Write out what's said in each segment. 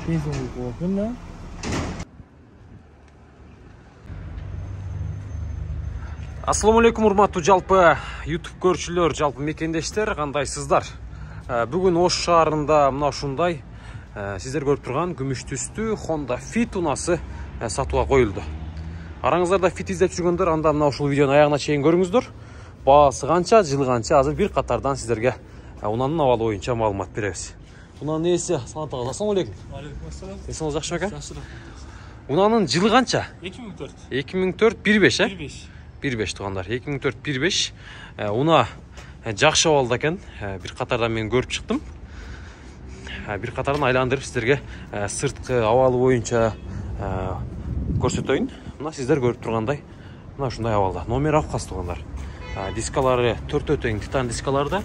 Бензин болатын да. Ассаламу алейкум, урматтуу жалпы YouTube көрүүчүлөр, жалпы мекендештер, кандайсыздар? Бүгүн Ош шаарында мына ушундай сиздер көрүп турган күмүш түстүү Honda Fit унасы сатууга коюлду. Араңыздарда Fit издеп жүргөндөр, анда мына ушул видеонун аягына чейин көрүңүздөр. Баасы канча, жылы канча, азыр бир катардан сиздерге унанын абалы боюнча маалымат беребиз. Унанын ээси Санат ага, ассаламу алейкум. Алейкум ассалам. Эсиңиз жакшыбы ака? Жакшы. Унанын жылы канча? 2004. 2004 15 э? 15. 15 тугандар. 2004 15. Уна жакшы абалда экен. Бир катардан мен көрүп чыктым. Бир катарын айландырып сиздерге сырткы абалы боюнча көрсөтөйүн. Мына сиздер көрүп тургандай мына ушундай абалда. Номер авказ тугандар. Дискалары 4 тең титан дискаларда,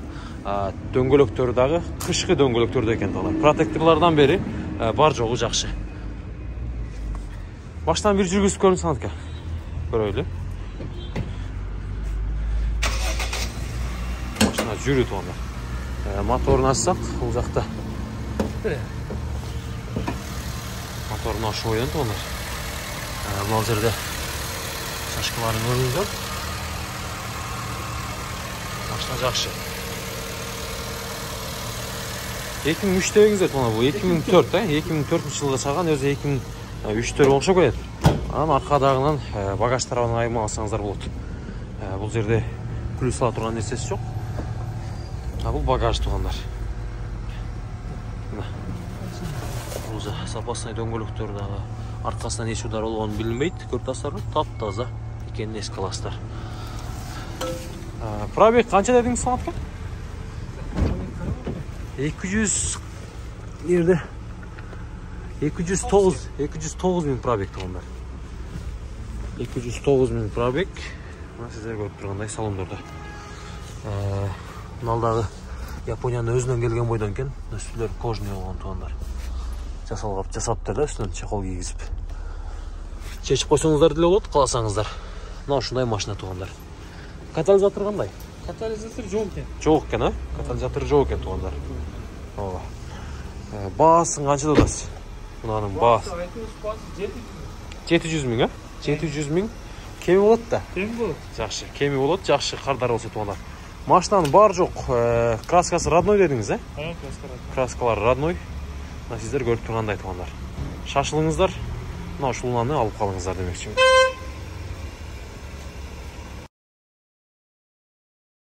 дөңгөлөктөрү дагы кышкы дөңгөлөктөрдө экен тугандар. Протекторлордон бери бар жогу жакшы. Баштан бир жүргүзүп көрүн Санат ака. Көрөйлү. Машина жүрүп тугандар. Моторун ачсак, бул жакта. Моторун ачуу оюн тугандар. Бул жерде шашкаларын көрүңүздөр. Машина жакшы. 2003 дегеңиздер тугандар, бул 2004, 2004 жылга чыган, өзү 2003 окшоп келет. Анан аркадагынан багаж тарабынан айырма алсаңыздар болот. Бул жерде плюс ала турган нерсеси жок. Бул багаж тугандар. Мына. Бул запасный дөңгөлөктөр дагы аркасынан эч удар болгону билинбейт. Көрүп атасыздарбы? Таптаза экенин эске аласыздар. Пробег канча дедиңиз Санатка? 200 нерде? 209 миң пробег тугандар. 209 миң пробег. Мына сиздер көрүп тургандай салондордо. Налдагы Япониянын өзүнөн келген бойдон экен. Үстүлөр кожный болгон тугандар. Жасаптыр да, үстүнөн чехол кийгизип. Чечип койсоңуздар деле болот, кааласаңыздар. Мына ушундай машина тугандар. Катализатор кандай? Катализатор жок экен. Жок экен, а? Катализатор жок экен тугандар. Ооба. Баасын канча дадасыз? Мунанын баасы 700 миң, а? 700 миң. Кеми болот да? Кеми болот. Жакшы, кеми болот, жакшы кардар болсо тугандар. Машинанын бар жок, краскасы родной дедиңиз, э? Краска родной. Краскалар родной. Мына сиздер көрүп тургандай тугандар. Шашылыңыздар, мына ушул унаны алып калыңыздар демекчимин.